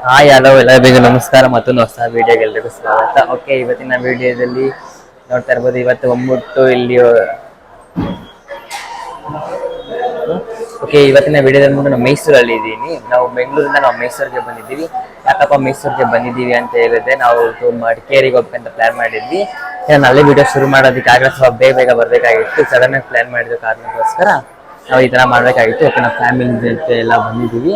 Hi hello ಎಲ್ಲರಿಗೂ ನಮಸ್ಕಾರ. ಮತ್ತೊಂದು ಹೊಸ ವಿಡಿಯೋಗೆ ಎಲ್ರಿಗೂ ಸ್ವಾಗತ. ಓಕೆ, ಇವತ್ತಿನ ವಿಡಿಯೋದಲ್ಲಿ ನೋಡ್ತಾ ಇರ್ಬೋದು. ಇವತ್ತು ಒಂಬಿಟ್ಟು ಇಲ್ಲಿ ಇವತ್ತಿನ ವಿಡಿಯೋದಲ್ಲಿ ನಾನು ಮೈಸೂರಲ್ಲಿ ಇದ್ದೀನಿ. ನಾವು ಬೆಂಗಳೂರಿಂದ ಮೈಸೂರಿಗೆ ಬಂದಿದ್ದೀವಿ. ಯಾಕಪ್ಪ ಮೈಸೂರಿಗೆ ಬಂದಿದ್ದೀವಿ ಅಂತ ಹೇಳಿದ್ರೆ, ನಾವು ಮಡಿಕೇರಿಗೆ ಹೋಗ್ಬೇಕಂತ ಪ್ಲಾನ್ ಮಾಡಿದ್ವಿ. ನಾನು ಅಲ್ಲೇ ವಿಡಿಯೋ ಶುರು ಮಾಡೋದಕ್ಕಾಗಲ್ಲ, ಸ್ವಲ್ಪ ಬೇಗ ಬರಬೇಕಾಗಿತ್ತು. ಸಡನ್ ಆಗಿ ಪ್ಲಾನ್ ಮಾಡಿದ ಕಾರಣಕ್ಕೋಸ್ಕರ ನಾವು ಈ ಥರ ಮಾಡಬೇಕಾಗಿತ್ತು. ಓಕೆ, ನಾವು ಫ್ಯಾಮಿಲಿ ಜೊತೆ ಎಲ್ಲ ಬಂದಿದ್ದೀವಿ.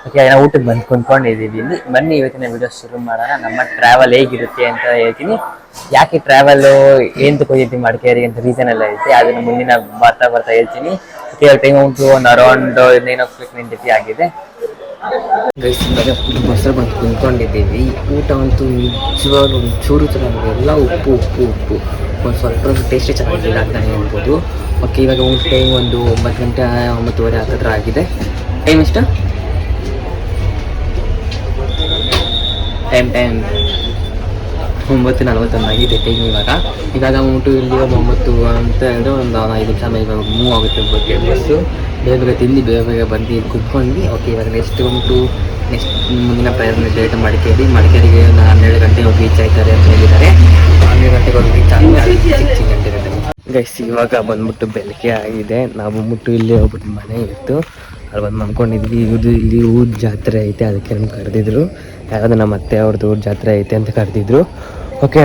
ಓಕೆ, ನಾವು ಊಟಕ್ಕೆ ಬಂದು ಕುಂತ್ಕೊಂಡಿದ್ದೀವಿ ಇಲ್ಲಿ. ಬನ್ನಿ ಇವತ್ತಿನ ವಿಡಿಯೋ ಶುರು ಮಾಡೋಣ. ನಮ್ಮ ಟ್ರಾವೆಲ್ ಹೇಗಿರುತ್ತೆ ಅಂತ ಹೇಳ್ತೀನಿ. ಯಾಕೆ ಟ್ರಾವೆಲ್ ಏನು ತಗೊಂಡಿದ್ದೀವಿ ಮಡಿಕೇರಿಗೆ ಅಂತ ರೀಸನ್ ಎಲ್ಲ ಐತೆ, ಅದನ್ನು ಮುಂದಿನ ಬರ್ತಾ ಹೇಳ್ತೀನಿ. ಟೈಮ್ ಉಂಟು ಒಂದು ಅರೌಂಡ್ 9:09 ಆಗಿದೆ. ಬಸ್ಸಲ್ಲಿ ಬಂದು ಕುಂತ್ಕೊಂಡಿದ್ದೀವಿ. ಊಟ ಅಂತೂ ನಿಜವಾಗ್ಲೂ ಒಂಚೂರು ಚೆನ್ನಾಗಿದೆ. ಎಲ್ಲ ಉಪ್ಪು ಒಂದು ಸ್ವಲ್ಪ ಟೇಸ್ಟೇ ಚೆನ್ನಾಗಿಲ್ಲ ಅಂತ ಹೇಳ್ಬೋದು. ಓಕೆ, ಇವಾಗ ಒಂದು ಟೈಮ್ ಒಂದು 9 ಗಂಟೆ 9:30 ಹತ್ತಿರ ಆಗಿದೆ. ಟೈಮ್ ಎಷ್ಟು? ಟೈಮ್ 9:41 ಆಗಿದೆ ಟೈಮ್. ಇವಾಗ ಉಂಟು ಇಲ್ಲಿ 9 ಅಂತ ಹೇಳಿದ್ರೆ ಒಂದು 5 ನಿಮಿಷ ಇವಾಗ ಮೂವ್ ಆಗುತ್ತೆ ಬಗ್ಗೆ ಬಸ್ಸು. ಬೇಗ ತಿಂದು ಬೇಗ ಬಂದು ಕುತ್ಕೊಂಡ್ವಿ. ಓಕೆ, ಇವಾಗ ನೆಕ್ಸ್ಟ್ ಮುಂದಿನ ಪ್ರಯಾಣ ಡೇಟ್ ಮಡಿಕೇರಿಗೆ ಒಂದು 12 ಗಂಟೆಗೆ ಹೋಗಿ ರೀಚ್ ಆಯ್ತಾರೆ ಅಂತ ಹೇಳಿದ್ದಾರೆ. 12 ಗಂಟೆಗೆ ಹೋಗಿ ರೀಚ್ ಆಗಿದೆ. ಗೈಸ್, ಇವಾಗ ಬಂದ್ಬಿಟ್ಟು ಬೆಳಗ್ಗೆ ಆಗಿದೆ. ನಾವು ಬಂದ್ಬಿಟ್ಟು ಇಲ್ಲಿ ಹೋಗ್ಬಿಟ್ಟು ಮನೆ ಇತ್ತು, ಅಲ್ಲಿ ಬಂದು ಮನ್ಕೊಂಡಿದ್ವಿ. ಇಲ್ಲಿ ಊರ ಜಾತ್ರೆ ಐತೆ, ಅದಕ್ಕೆ ನಮ್ಗೆ ಕರೆದಿದ್ರು. ಯಾವುದು ನಮ್ಮ ಅತ್ತೆ ಅವ್ರದ್ದು ಊರ ಜಾತ್ರೆ ಐತೆ ಅಂತ ಕರೆದಿದ್ರು. ಓಕೆ,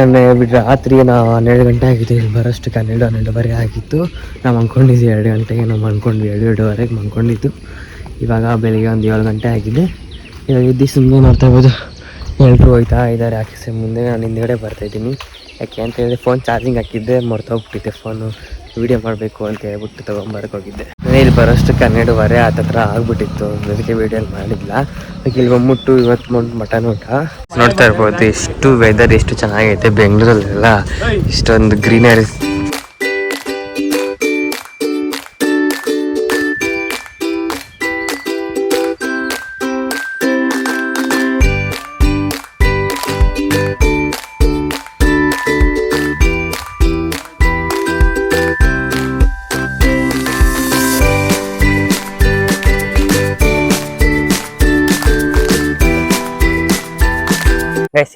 ರಾತ್ರಿ ನಾವು 12 ಗಂಟೆ ಆಗಿದೆ. ಇಲ್ಲಿ ಬರೋಷ್ಟಕ್ಕೆ 12:30 ಆಗಿತ್ತು. ನಾವು ಅಂದ್ಕೊಂಡಿದ್ವಿ 2 ಗಂಟೆಗೆ. ನಾವು ಅಂದ್ಕೊಂಡ್ವಿ 2:30 ಅಂದ್ಕೊಂಡಿದ್ದು. ಇವಾಗ ಬೆಳಿಗ್ಗೆ ಒಂದು 7 ಗಂಟೆ ಆಗಿದೆ. ಇವಾಗ ಇದ್ದು ಸುಮ್ಮನೆ ನೋಡ್ತಾ ಇರ್ಬೋದು, ಎಲ್ಲರೂ ಹೋಯ್ತಾ ಇದ್ದಾರೆ. ಯಾಕೆ ಮುಂದೆ ನಾನು ಹಿಂದ್ಗಡೆ ಬರ್ತಾಯಿದ್ದೀನಿ. ಯಾಕೆ ಅಂತ ಹೇಳಿದ್ರೆ ಫೋನ್ ಚಾರ್ಜಿಂಗ್ ಹಾಕಿದ್ದೆ, ಮರ್ತೋಗ್ಬಿಟ್ಟಿದ್ದೆ ಫೋನು. ವೀಡಿಯೋ ಮಾಡಬೇಕು ಅಂತ ಹೇಳ್ಬಿಟ್ಟು ತೊಗೊಂಬರಕ್ಕೆ ಹೋಗಿದ್ದೆ. ಇಲ್ಲಿ ಬರೋಷ್ಟಕ್ಕೆ 12:30 ಹತ್ರ ಆಗ್ಬಿಟ್ಟಿತ್ತು. ಅದಕ್ಕೆ ವೀಡಿಯೋ ಮಾಡಿಲ್ಲ. ಇಲ್ಲಿ ಬಂದ್ಬಿಟ್ಟು ಇವತ್ತು ಮಟನ್ ಊಟ ನೋಡ್ತಾ ಇರ್ಬೋದು. ಎಷ್ಟು ವೆದರ್ ಎಷ್ಟು ಚೆನ್ನಾಗೈತೆ ಬೆಂಗಳೂರಲ್ಲೆಲ್ಲ, ಇಷ್ಟೊಂದು ಗ್ರೀನರಿ.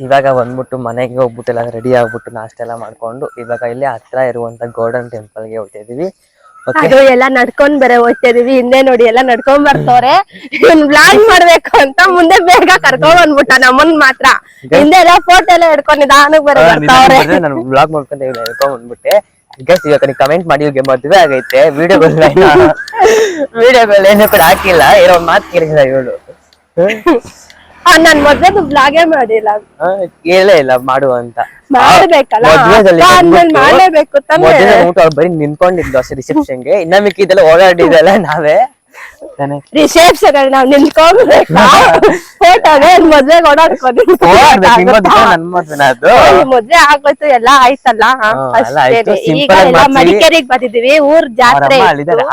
ಇವಾಗ ಬಂದ್ಬಿಟ್ಟು ಮನೆಗೆ ಹೋಗ್ಬಿಟ್ಟು ಎಲ್ಲ ರೆಡಿ ಆಗ್ಬಿಟ್ಟು ನಾಷ್ಟ ಎಲ್ಲ ಮಾಡ್ಕೊಂಡು ಇವಾಗ ಇಲ್ಲಿ ಹತ್ರ ಇರುವಂತ ಗೋಲ್ಡನ್ ಟೆಂಪಲ್ಗೆ ಹೋಗ್ತಾ ಇದೀವಿ. ಎಲ್ಲ ನಡ್ಕೊಂಡ್ ಹೋಗ್ತಾ ಇದೀವಿ. ಹಿಂದೆ ನೋಡಿ ಎಲ್ಲ ನಡ್ಕೊಂಡ್ ಬರ್ತವ್ರೆ. ಬ್ಲಾಗ್ ಮಾಡ್ಬೇಕು ಅಂತ ಮುಂದೆ ಬೇಗ ಕರ್ಕೊಂಡ್ ಬಂದ್ಬಿಟ್ಟ ನಮ್ಮನ್ ಮಾತ್ರ. ಹಿಂದೆ ಎಲ್ಲ ಫೋಟೋ ಎಲ್ಲ ಹಿಡ್ಕೊಂಡು ನಿಧಾನಕ್ಕೆ ಬರ್ತಾವ್ರೆ. ನಾನು ಬ್ಲಾಗ್ ಮಾಡ್ಕೊಂಡು ಹಿಡ್ಕೊಂಡ್ ಬಂದ್ಬಿಟ್ಟೆ. ಗೈಸ್, ಇವಾಗ ನೀವು ಕಮೆಂಟ್ ಮಾಡಿ ಮದುವೆ ಆಗೈತೆ, ವಿಡಿಯೋಗಳು ಏನು ಕೂಡ ಹಾಕಿಲ್ಲ. ಏನೋ ಮಾತು ಕೇಳಿಲ್ಲ ಇವಳು. ನಾನ್ ಮದ್ವೆದು ಬ್ಲಾಗೇ ಮಾಡಿಲ್ಲ, ಹೇಳೇ ಇಲ್ಲ ಮಾಡು ಅಂತ. ಮಾಡ್ಬೇಕಲ್ಲ, ಮಾಡ್ಲೇಬೇಕು. ಬರೀ ನಿಂತ್ಕೊಂಡಿದ್ದು ಅಷ್ಟೇ ರಿಸೆಪ್ಷನ್ಗೆ. ಇನ್ನ ಮಿಕ್ಕಿದೆಲ್ಲ ಓಡಾಡಿದೆಲ್ಲ ನಾವೇ. ರಿಸೆಪ್ಷನ್ ನಾವ್ ನಿಂತ್ಕೊಂಡ್ಬೇಕಾ? ಫೋಟೋಗೆ ಮದ್ವೆಗೆ ಓಡಾಡ್ಕೊಂಡು ಮದ್ವೆ ಆಗೋಯ್ತು, ಎಲ್ಲ ಆಯ್ತಲ್ಲ. ಈಗ ಎಲ್ಲ ಮಡಿಕೇರಿಗೆ ಬಂದಿದೀವಿ. ಊರ್ ಜಾತ್ರೆ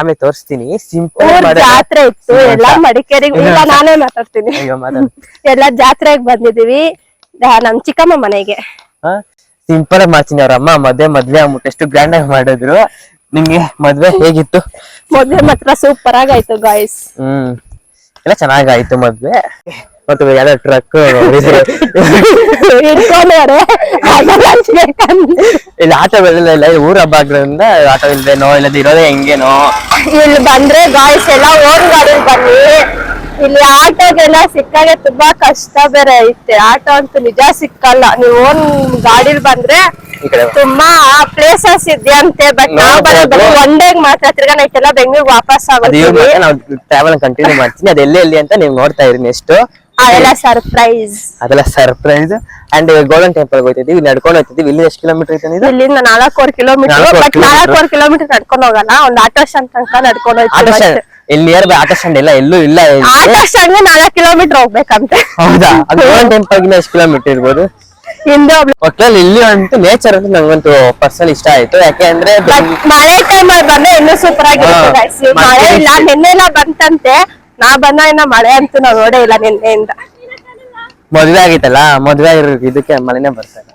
ಆಮೇಲೆ ತೋರಿಸ್ತೀನಿ. ಊರ್ ಜಾತ್ರೆ ಇತ್ತು ಎಲ್ಲ ಮಡಿಕೇರಿಗೆ. ಈಗ ನಾನೇ ಮಾತಾಡ್ತೀನಿ. ಎಲ್ಲ ಜಾತ್ರೆಗೆ ಬಂದಿದೀವಿ ನಮ್ ಚಿಕ್ಕಮ್ಮ ಮನೆಗೆ. ಸಿಂಪಲ್ ಆಗಿ ಮಾಡ್ತೀನಿ. ಅವ್ರ ಅಮ್ಮ ಮದ್ವೆ ಆಗ್ಬಿಟ್ಟು ಎಷ್ಟು ಗ್ರ್ಯಾಂಡ್ ಆಗಿ ಮಾಡಿದ್ರು. ನಿಮ್ಗೆ ಮದ್ವೆ ಹೇಗಿತ್ತು? ಮದ್ವೆ ಮಾತ್ರ ಸೂಪರ್ ಆಗಾಯ್ತು ಗಾಯ್ಸ್. ಎಲ್ಲ ಚೆನ್ನಾಗಾಯ್ತು ಮದ್ವೆ. ಮತ್ತೆ ಯಾವ್ದೋ ಟ್ರಕ್ ಇಲ್ಲಿ ಆಟೋ ಇಲ್ಲ, ಊರ ಹಬ್ಬ ಆಗೋದ್ರಿಂದ ಆಟೋ ಇಲ್ದೇನೋ ಇಲ್ಲದ ಇರೋದೇ ಹೆಂಗೇನೋ. ಇಲ್ಲಿ ಬಂದ್ರೆ ಗಾಯ್ಸ್ ಎಲ್ಲ ಓನ್ ಗಾಡಿ ಬನ್ನಿ. ಇಲ್ಲಿ ಆಟೋಗೆಲ್ಲ ಸಿಕ್ಕಾಗೆ ತುಂಬಾ ಕಷ್ಟ ಬೇರೆ ಐತೆ. ಆಟೋ ಅಂತೂ ನಿಜ ಸಿಕ್ಕಲ್ಲ. ನೀವು ಓನ್ ಗಾಡಿಲಿ ಬಂದ್ರೆ ತುಂಬಾ ಪ್ಲೇಸಸ್ ಇದೆಯಂತೆ. ಬಟ್ ನಾವು ಬರೋದು ಒನ್ ಡೇ ಮಾತ್ರ. ತಿರ್ಗಾ ನೈಟೆಲ್ಲ ಬೆಂಗಳೂರಿಗೆ ವಾಪಸ್ ಆಗೋದು. ನಾವು ಟ್ರಾವೆಲ್ ಕಂಟಿನ್ಯೂ ಮಾಡ್ತೀನಿ. ಅದು ಎಲ್ಲಿ ಅಂತ ನೀವು ನೋಡ್ತಾ ಇರಿ ನೆಕ್ಸ್ಟ್. ಅದೆಲ್ಲ ಸರ್ಪ್ರೈಸ್. ಅಂಡ್ ಗೋಲ್ಡನ್ ಟೆಂಪಲ್ ಹೋಗ್ತಿದ್ವಿ. ಇಲ್ಲಿ ನಡ್ಕೊಂಡು ಹೋಗ್ತಿದ್ವಿ. ಇಲ್ಲಿ ಎಷ್ಟು ಕಿಲೋಮೀಟರ್ ಐತೆ? ಇಲ್ಲಿಂದ 4 ಕಿಲೋಮೀಟರ್. ಬಟ್ 4 ಕಿಲೋಮೀಟರ್ ನಡ್ಕೊಂಡು ಹೋಗಲ್ಲ, ಒಂದು ಆಟೋ ಸ್ಟ್ಯಾಂಡ್ ತನಕ ನಡ್ಕೊಂಡು ಹೋಗ್ತೀವಿ. ಇಲ್ಲಿ ನಿಯರ್ ಬೈ ಆಟೋ ಸ್ಟ್ಯಾಂಡ್ ಇಲ್ಲ, ಎಲ್ಲೂ ಇಲ್ಲ. ಆಟೋ ಸ್ಟ್ಯಾಂಡ್ 4 ಕಿಲೋಮೀಟರ್ ಹೋಗ್ಬೇಕಂತೆ. ಹೌದಾ? ಗೋಲ್ಡನ್ ಟೆಂಪಲ್ ಎಷ್ಟು ಕಿಲೋಮೀಟರ್ ಇರ್ಬೋದು? ಒಟ್ಟಲ್ಲಿ ಇಲ್ಲಿ ಅಂತೂ ನೇಚರ್ ಅಂತ ನಂಗಂತೂ ಪರ್ಸನಲ್ ಇಷ್ಟ ಆಯ್ತು. ಯಾಕೆಂದ್ರೆ ಮಳೆ ಟೈಮಲ್ಲಿ ಬಂದ್ರೆ ಇನ್ನೂ ಸೂಪರ್ ಆಗಿರುತ್ತೆ. ಮಳೆ ಇಲ್ಲ, ನಿನ್ನೆಲ್ಲ ಬಂತಂತೆ. ನಾ ಬಂದ ಇನ್ನ ಮಳೆ ಅಂತೂ ನಾವ್ ನೋಡೇ ಇಲ್ಲ ನಿನ್ನೆಯಿಂದ. ಮದ್ವೆ ಆಗಿತ್ತಲ್ಲ, ಮದ್ವೆ ಆಗಿರೋ ಇದಕ್ಕೆ ಮಳೆನೇ ಬರ್ತಾರೆ.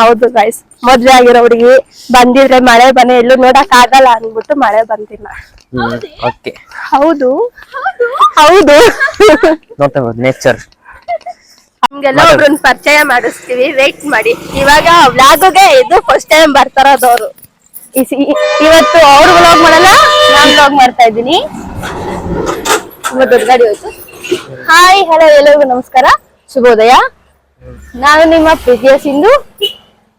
ಹೌದು ಗೈಸ್, ಮದ್ವೆ ಆಗಿರೋ ಹುಡುಗಿ ಬಂದಿದ್ರೆ ಮಳೆ ಬನ್ನಿ ಎಲ್ಲೂ ನೋಡಕ್ ಆಗಲ್ಲ ಅನ್ಬಿಟ್ಟು ಮಳೆ ಬಂದಿಲ್ಲ. ಓಕೆ, ಹೌದು ಹೌದು ನೋಡ್ತಾ ನೇಚರ್ ನಿಮ್ಗೆಲ್ಲ ಒಬ್ರನ್ನ ಪರಿಚಯ ಮಾಡಿಸ್ತೀವಿ, ವೇಟ್ ಮಾಡಿ. ಇವಾಗ ವ್ಲಾಗ್ಗೆ ಇದು ಫಸ್ಟ್ ಟೈಮ್ ಬರ್ತಾರದವ್ರು. ಇವತ್ತು ಅವ್ರು ವ್ಲಾಗ್ ಮಾಡಲ್ಲ, ನಾನ್ ವ್ಲಾಗ್ ಮಾಡ್ತಾ ಇದ್ದೀನಿ. ತುಂಬಾ ದೊಡ್ಡ ಗಾಡಿ ಹೋಯ್ತು. ಹಾಯ್ ಹಲೋ ಎಲ್ಲರಿಗೂ ನಮಸ್ಕಾರ, ಶುಭೋದಯ. ನಾನು ನಿಮ್ಮ ಪ್ರೀತಿಯ ಸಿಂಧು.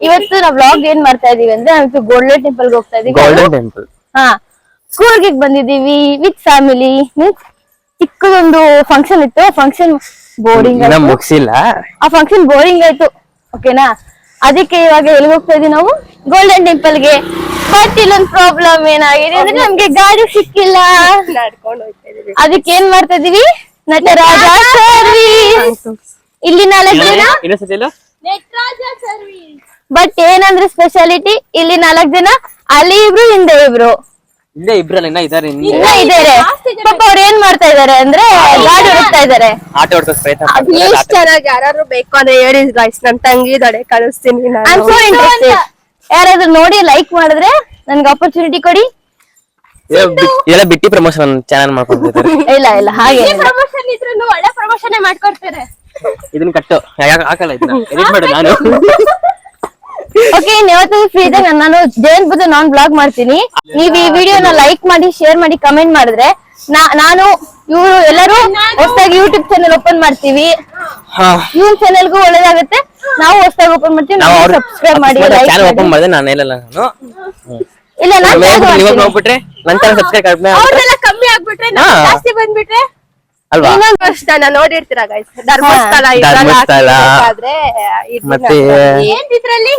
ಇವತ್ತು ನಾವು ವ್ಲಾಗ್ ಏನ್ ಮಾಡ್ತಾ ಇದೀವಿ ಅಂದ್ರೆ, ನಾವು ಗೋಲ್ಡನ್ ಟೆಂಪಲ್ಗೆ ಹೋಗ್ತಾ ಇದೀವಿ. ಗೋಲ್ಡನ್ ಟೆಂಪಲ್ ಕೂರ್ಗಿಗೆ ಬಂದಿದೀವಿ ವಿತ್ ಫ್ಯಾಮಿಲಿ. ಚಿಕ್ಕದೊಂದು ಫಂಕ್ಷನ್ ಇತ್ತು, ಫಂಕ್ಷನ್ ಬೋರಿಂಗ್ ಆಯ್ತು. ಮುಗಿಸಿಲ್ಲ, ಆ ಫಂಕ್ಷನ್ ಬೋರಿಂಗ್ ಆಯ್ತು, ಓಕೆನಾ. ಅದಕ್ಕೆ ಇವಾಗ ಎಲ್ಲಿಗೆ ಹೋಗ್ತಾ ಇದೀವಿ ನಾವು, ಗೋಲ್ಡನ್ ಟೆಂಪಲ್ಗೆ. ಬಟ್ ಇಲ್ಲೊಂದು ಪ್ರಾಬ್ಲಮ್ ಏನಾಗಿದೆ ಅಂದ್ರೆ ನಮ್ಗೆ ಗಾಡಿ ಸಿಕ್ಕಿಲ್ಲ. ನಡ್ಕೊಂಡು ಹೋಗ್ತಾ ಇದೀವಿ. ಅದಕ್ಕೆ ಏನ್ ಮಾಡ್ತಾ ಇದೀವಿ, ನಟರಾಜ ಸರ್ವಿಸ್. ಇಲ್ಲಿ 4 ಜನ, ಬಟ್ ಏನಂದ್ರೆ ಸ್ಪೆಷಾಲಿಟಿ, ಇಲ್ಲಿ 4 ಜನ, ಅಲ್ಲಿ ಇಬ್ರು, ಹಿಂದೆ ಇಬ್ರು. ಇಲ್ಲೇ ಇಬ್ರಲ್ಲ ಇನ್ನ ಇದಾರೆ. ಇನ್ನ ಇದಾರೆ ಪಾಪ. ಅವ್ರು ಏನ್ ಮಾಡ್ತಾ ಇದಾರೆ ಅಂದ್ರೆ ಗಾಡಿ ಓಡಿಸ್ತಾ ಇದಾರೆ. ಆಟೋ ಓಡಿಸೋ ಪ್ರಯತ್ನ ಎಷ್ಟು ಚೆನ್ನಾಗಿ ಯಾರು ಬೇಕು ಅಂದ್ರೆ ಹೇಳಿ ಗೈಸ್, ನನ್ ತಂಗಿ ಇದಾಳೆ, ಕಳಿಸ್ತೀನಿ. I am so interested. ಯಾರಾದ್ರೂ ನೋಡಿ ಲೈಕ್ ಮಾಡಿದ್ರೆ ನನ್ಗೆ ಆಪರ್ಚುನಿಟಿ ಕೊಡಿ. ಎಲ್ಲ ಬಿಟ್ಟಿ ಪ್ರಮೋಷನ್ ಚಾನಲ್ ಮಾಡ್ಕೊಂಡಿದ್ದಾರೆ. ಇಲ್ಲ ಇಲ್ಲ, ಹಾಗೆ ಪ್ರಮೋಷನ್ ಇದ್ರು ಒಳ್ಳೆ ಪ್ರಮೋಷನ್ ಮಾಡ್ಕೊಡ್ತಾರೆ. ಇದನ್ನ ಕಟ್ಟು ಹಾಕಲ್ಲ, ಇದನ್ನ ಎಡಿಟ್ ಮಾಡು ನಾನು. ಓಕೆ, ಯಾವತ್ತೂ ಫ್ರೀ ಇದ್ದಾಗ ನಾನು ಜಯಂತ್ ಬುದ್ಧ ನಾನ್ ಬ್ಲಾಗ್ ಮಾಡ್ತೀನಿ. ನೀವ್ ಈ ವಿಡಿಯೋನ ಲೈಕ್ ಮಾಡಿ, ಶೇರ್ ಮಾಡಿ, ಕಮೆಂಟ್ ಮಾಡಿದ್ರೆ ನಾನು ಇವ್ರು ಎಲ್ಲರೂ ಹೊಸದಾಗಿ ಯೂಟ್ಯೂಬ್ ಚಾನೆಲ್ ಓಪನ್ ಮಾಡ್ತೀವಿ. ಇವ್ನ ಚಾನೆಲ್ಗೂ ಒಳ್ಳೇದಾಗುತ್ತೆ. ನಾವು ಹೊಸದಾಗಿ ಓಪನ್ ಮಾಡ್ತೀವಿ, ಸಬ್ಸ್ಕ್ರೈಬ್ ಮಾಡಿ, ಲೈಕ್ ಓಪನ್ ಮಾಡಿದೆ. ನಾನು ಹೇಳಲ್ಲ, ನಾನು ಇಲ್ಲ ಹೋಗ್ಬಿಟ್ರೆ ನಂತರ ಸಬ್ಸ್ಕ್ರೈಬ್ ಅವ್ರನ್ನೆಲ್ಲ ಕಮ್ಮಿ ಆಗ್ಬಿಟ್ರೆ ಜಾಸ್ತಿ ಬಂದ್ಬಿಟ್ರೆ ಅಲ್ವಾ. ಇನ್ನೊಂದು ವರ್ಷ ನೋಡಿರ್ತೀರಾ ಗೈಸ್, ಧರ್ಮಸ್ಥಳ ಧರ್ಮಸ್ಥಳ ಮತ್ತೆ ಇದ್ರಲ್ಲಿ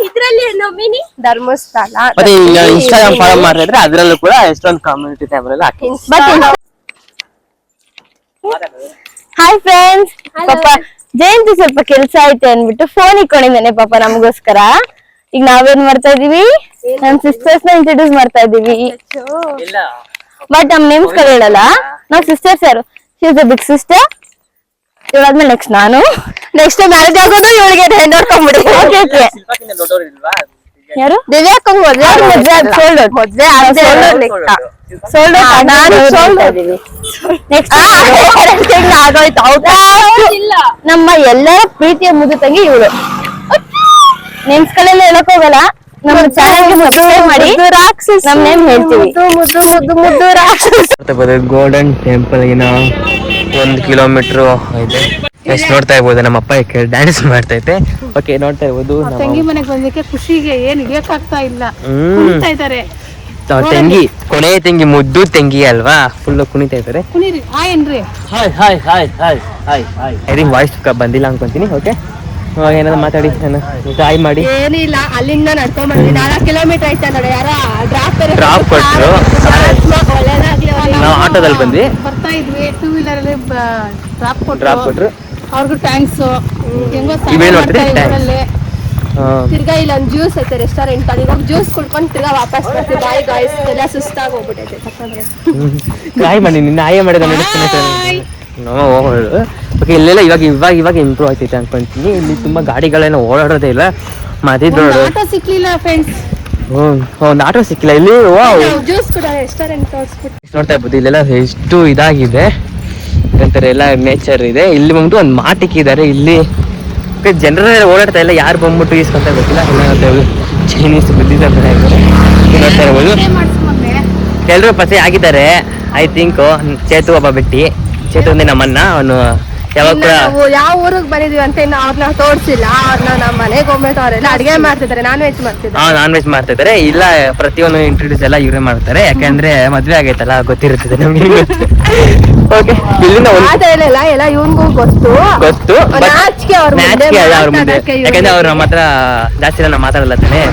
ಮಿನಿ ಧರ್ಮಸ್ಥಳ. ಮತ್ತೆ ಇನ್ಸ್ಟಾಗ್ರಾಮ್ ಫಾಲೋ ಮಾಡಿದ್ರೆ ಅದ್ರಲ್ಲೂ ಕೂಡ ಎಷ್ಟೊಂದು ಕಮ್ಯುನಿಟಿ ಟ್ಯಾಬ್ ಎಲ್ಲ ಹಾಕಿ. ಹಾಯ್ ಫ್ರೆಂಡ್ಸ್, ಪಾಪ ಜಯಂತಿ ಸ್ವಲ್ಪ ಕೆಲ್ಸ ಐತೆ ಅನ್ಬಿಟ್ಟು ಫೋನ್ ಇಟ್ಕೊಂಡಿದ್ದಾನೆ ಪಾಪ ನಮಗೋಸ್ಕರ. ಈಗ ನಾವೇನ್ ಮಾಡ್ತಾ ಇದೀವಿ, ನಮ್ ಸಿಸ್ಟರ್ಸ್ ನ ಇಂಟ್ರೊಡ್ಯೂಸ್ ಮಾಡ್ತಾ ಇದೀವಿ. ಬಟ್ ನಮ್ ನೇಮ್ಸ್ ಗಳು ಹೇಳಲ್ಲ. ನಾವ್ ಸಿಸ್ಟರ್ಸ್ ಯಾರು, she is the big sister. ಇವಳಾದ್ಮೇಲೆ ನೆಕ್ಸ್ಟ್ ನಾನು, ನೆಕ್ಸ್ಟ್ ಮ್ಯಾರೇಜ್ ಆಗೋದು ಇವಳಿಗೆ ಹೆಣ್ಣು ನೋಡ್ಕೊಂಡ್ಬಿಡಿ. ಯಾರು ದಿವ್ಯಾಕಂಗ್ ಮದ್ವೆ ನಮ್ಮ ಎಲ್ಲರ ಪ್ರೀತಿಯ ಮುದ್ದು ತಂಗಿ ಇವಳು. ನೇಮ್ಸ್ಗಳೆಲ್ಲ ಹೇಳಕ್ ಹೋಗಲ್ಲ, ನಮ್ಮ ಚಾನೆಲ್ಗೆ ಸಬ್ಸ್ಕ್ರೈಬ್ ಮಾಡಿ, ನಮ್ ನೇಮ್ ಹೇಳ್ತೀವಿ. ಮುದ್ದು ರಾಕ್ಷಸ. ಗೋಲ್ಡನ್ ಟೆಂಪಲ್ ಗಿನ 1 ಕಿಲೋಮೀಟರ್ ಇದೆ. ಎಷ್ಟು ನೋಡ್ತಾ ಇರ್ಬೋದು, ನಮ್ಮ ಅಪ್ಪ ಡ್ಯಾನ್ಸ್ ಮಾಡ್ತೈತೆ. ಓಕೆ, ನೋಡ್ತಾ ಇರ್ಬೋದು. ತಂಗಿ ಮನೆಗೆ ಬಂದಕ್ಕೆ ಖುಷಿಗೆ ಏನ್ ಇಳಿಯಕ್ಕಾಗ್ತಾ ಇಲ್ಲ, ಕುಣಿತಾ ಇದಾರೆ. ತಂಗಿ ಕೊನೆ ತಂಗಿ, ಮುದ್ದು ತಂಗಿ ಅಲ್ವಾ, ಫುಲ್ ಕುಣಿತಾ ಇದ್ದಾರೆ. ಕುಣಿರಿ, ಹಾಯ್ ಐ ಥಿಂಕ್ ವಾಯ್ಸ್ ಬಂದಿಲ್ಲ ಅನ್ಕೊಂತೀನಿ. ಓಕೆ, ಏನಾದ್ರು ಮಾತಾಡಿ, ಹಾಯ್ ಮಾಡಿ. ಏನಿಲ್ಲ, ಅಲ್ಲಿಂದ ನಡ್ಕೊಂಡ್ ಬಂದ್ವಿ. 4 ಕಿಲೋಮೀಟರ್ ಆಯ್ತಾ ನೋಡಿ. ಯಾರ ಡ್ರಾಪ್ ಕೊಟ್ರು, ನಾವು ಆಟೋದಲ್ಲಿ ಬಂದ್ವಿ. ಬರ್ತಾ ಇದ್ವಿ, 2 ವೀಲರ್ ಅಲ್ಲಿ ಡ್ರಾಪ್ ಕೊಟ್ರು. ಅವ್ರಿಗೂ ಥ್ಯಾಂಕ್ಸ್. ಹೆಂಗೋ ತಿರ್ಗಾ ಇಲ್ಲ ಒಂದು ಜ್ಯೂಸ್ ಐತೆ ರೆಸ್ಟೋರೆಂಟ್ ಅಲ್ಲಿ, ಹೋಗಿ ಜ್ಯೂಸ್ ಕುಡ್ಕೊಂಡು ತಿರ್ಗಾ ವಾಪಸ್ ಬರ್ತೀವಿ. ಬಾಯ್ ಗಾಯ್ಸ್, ಎಲ್ಲ ಸುಸ್ತಾಗಿ ಹೋಗ್ಬಿಟ್ಟೈತೆ. ಹಾಯ್ ಮಾಡಿ, ನಿನ್ನ ಹಾಯ್ ಮಾಡಿದ ಹೋಗೋದು. ಓಕೆ, ಇಲ್ಲೆಲ್ಲ ಇವಾಗ ಇಂಪ್ರೂವ್ ಆಗ್ತೈತೆ ಅನ್ಕೊಂತೀನಿ. ಇಲ್ಲಿ ತುಂಬಾ ಗಾಡಿಗಳೇನೋ ಓಡಾಡೋದೇ ಇಲ್ಲ. ಮತ್ತೆ ಆಟೋ ಸಿಕ್ಲಿಲ್ಲ ಫ್ರೆಂಡ್ಸ್, ಒಂದು ಆಟೋ ಸಿಕ್ಕಿಲ್ಲ ಇಲ್ಲಿ. ಜ್ಯೂಸ್ ಕೂಡ ರೆಸ್ಟೋರೆಂಟ್ ತೋರಿಸ್ಬಿಟ್ಟು ನೋಡ್ತಾ ಇರ್ಬೋದು, ಇಲ್ಲೆಲ್ಲ ಎಷ್ಟು ಇದಾಗಿದೆ ಅಂತಾರೆ, ಎಲ್ಲ ನೇಚರ್ ಇದೆ. ಇಲ್ಲಿ ಬಂದ್ಬಿಟ್ಟು ಒಂದು ಮಾಟಿಕ್ಕಿದ್ದಾರೆ. ಇಲ್ಲಿ ಜನರೆಲ್ಲ ಓಡಾಡ್ತಾ ಇಲ್ಲ, ಯಾರು ಬಂದ್ಬಿಟ್ಟು ಈಸ್ಕೊಂತ ಗೊತ್ತಿಲ್ಲ. ಚೈನೀಸ್ ಬುದ್ಧಿಸಮ್ ಇದ್ದಾರೆ. ನೋಡ್ತಾ ಇರ್ಬೋದು, ಎಲ್ಲರೂ ಪರಿಚಯ ಆಗಿದ್ದಾರೆ. ಐ ಥಿಂಕ್ ಚೇತು ಒಬ್ಬ ಬಿಟ್ಟು, ಚೇತು ಅಂದ್ರೆ ನಮ್ಮನ್ನ. ಅವನು ಯಾವಾಗ ಕೂಡ ಯಾವ ಊರಿಗೆ ಬಂದಿದೀವಿ ಅಂತ ಇನ್ನು ಅವ್ರನ್ನ ತೋರಿಸಿಲ್ಲ. ಅವ್ರನ್ನ ನಮ್ಮ ಮನೆಗೆ ಹೋಗ್ಬಿಟ್ಟು ಅವರೆಲ್ಲ ಅಡಿಗೆ ಮಾಡ್ತಿದ್ದಾರೆ, ನಾನ್ ವೆಜ್ ಮಾಡ್ತಿದ್ದಾರೆ. ನಾನ್ ವೆಜ್ ಮಾಡ್ತಿದ್ದಾರೆ. ಇಲ್ಲ, ಪ್ರತಿಯೊಂದು ಇಂಟ್ರೊಡ್ಯೂಸ್ ಎಲ್ಲ ಇವರೇ ಮಾಡ್ತಾರೆ, ಯಾಕಂದ್ರೆ ಮದ್ವೆ ಆಗೈತಲ್ಲ, ಗೊತ್ತಿರುತ್ತದೆ ನಮ್ಗೆ. ಓಕೆ, ಇಲ್ಲಿಂದ ಎಲ್ಲ ಇವನ್ಗೂ ಗೊತ್ತು. ನಾಚಿಕೆ ಅವ್ರ ಮುಂದೆ, ಯಾಕಂದ್ರೆ ಅವ್ರು ನಮ್ಮ ಹತ್ರ ಜಾಸ್ತಿ ಎಲ್ಲ ಮಾತಾಡಲ್ಲ ತಾನೆ,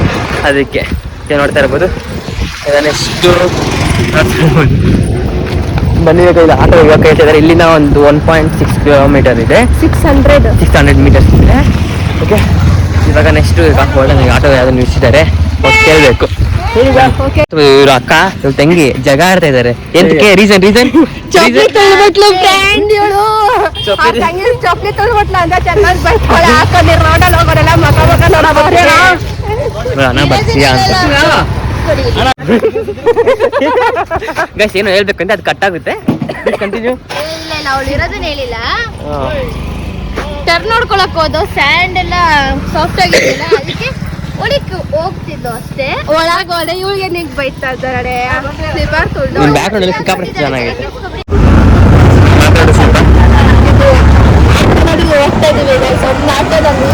ಅದಕ್ಕೆ ನೋಡ್ತಾ ಇರ್ಬೋದು. ಎಷ್ಟು ಬಂದಿದೆ ಆಟೋ ಇವಾಗ ಹೇಳ್ತಿದ್ದಾರೆ. ಇಲ್ಲಿಂದ ಒಂದು 1.6 ಕಿಲೋಮೀಟರ್ ಇದೆ, 600 ಮೀಟರ್ಸ್ ಇದೆ. ಓಕೆ, ಇವಾಗ ನೆಕ್ಸ್ಟ್ ಆಟೋ ಯಾವ್ದು ನಿಲ್ಸಿದ್ದಾರೆ, ಕೇಳ್ಬೇಕು. ಇವ್ರ ಅಕ್ಕ, ಇವ್ರ ತಂಗಿ ಜಗ ಆಡ್ತಾ ಇದಾರೆ. ಎಂತಕ್ಕೆ ರೀಸನ್ ಚಾಕ್ಲೇಟ್ ತೊಳ್ಬಿಟ್ಲ ಅಂತ ಚೆನ್ನಾಗಿ ಬರ್ತಾಳೆ. ಹಾಕೊಂಡು ರೋಡಲ್ಲಿ ಹೋಗೋರೆಲ್ಲ ಮಗ ಅಣ್ಣ ಬರ್ತೀಯಾ ಅಂತ ಗೈಸ್, ಏನೋ ಹೇಳ್ಬೇಕಂದ್ರೆ ಅದು ಕಟ್ ಆಗುತ್ತೆ. ಕಂಟಿನ್ಯೂ. ಅವಳು ಇರೋದನ್ನ ಹೇಳಿಲ್ಲ. ಟರ್ನ್ ನೋಡ್ಕೊಳಕ್ ಹೋದೋ ಸ್ಯಾಂಡ್ ಎಲ್ಲ ಸಾಫ್ಟ್ ಆಗಿರ್ಲಿಲ್ಲ ಅದಕ್ಕೆ ಒಳಕ್ಕೆ ಹೋಗ್ತಿದ್ದು ಅಷ್ಟೇ ಒಳಗೆ ಹೋದೆ ಇವಳಿಗೆ ನಿಂಗೆ ಬೈತಾ ಇದ್ದಾರೆ ಸ್ಲಿಪ್ಪರ್ ತುಳ್ದು ಬ್ಯಾಕ್ ನೋಡಿ ಸಿಕ್ಕಾಪಟ್ಟೆ ಚೆನ್ನಾಗೈತೆ. ನೋಡಿ ಹೋಗ್ತಾ ಇದೀವಿ ಒಂದು ಆಟೋದಲ್ಲಿ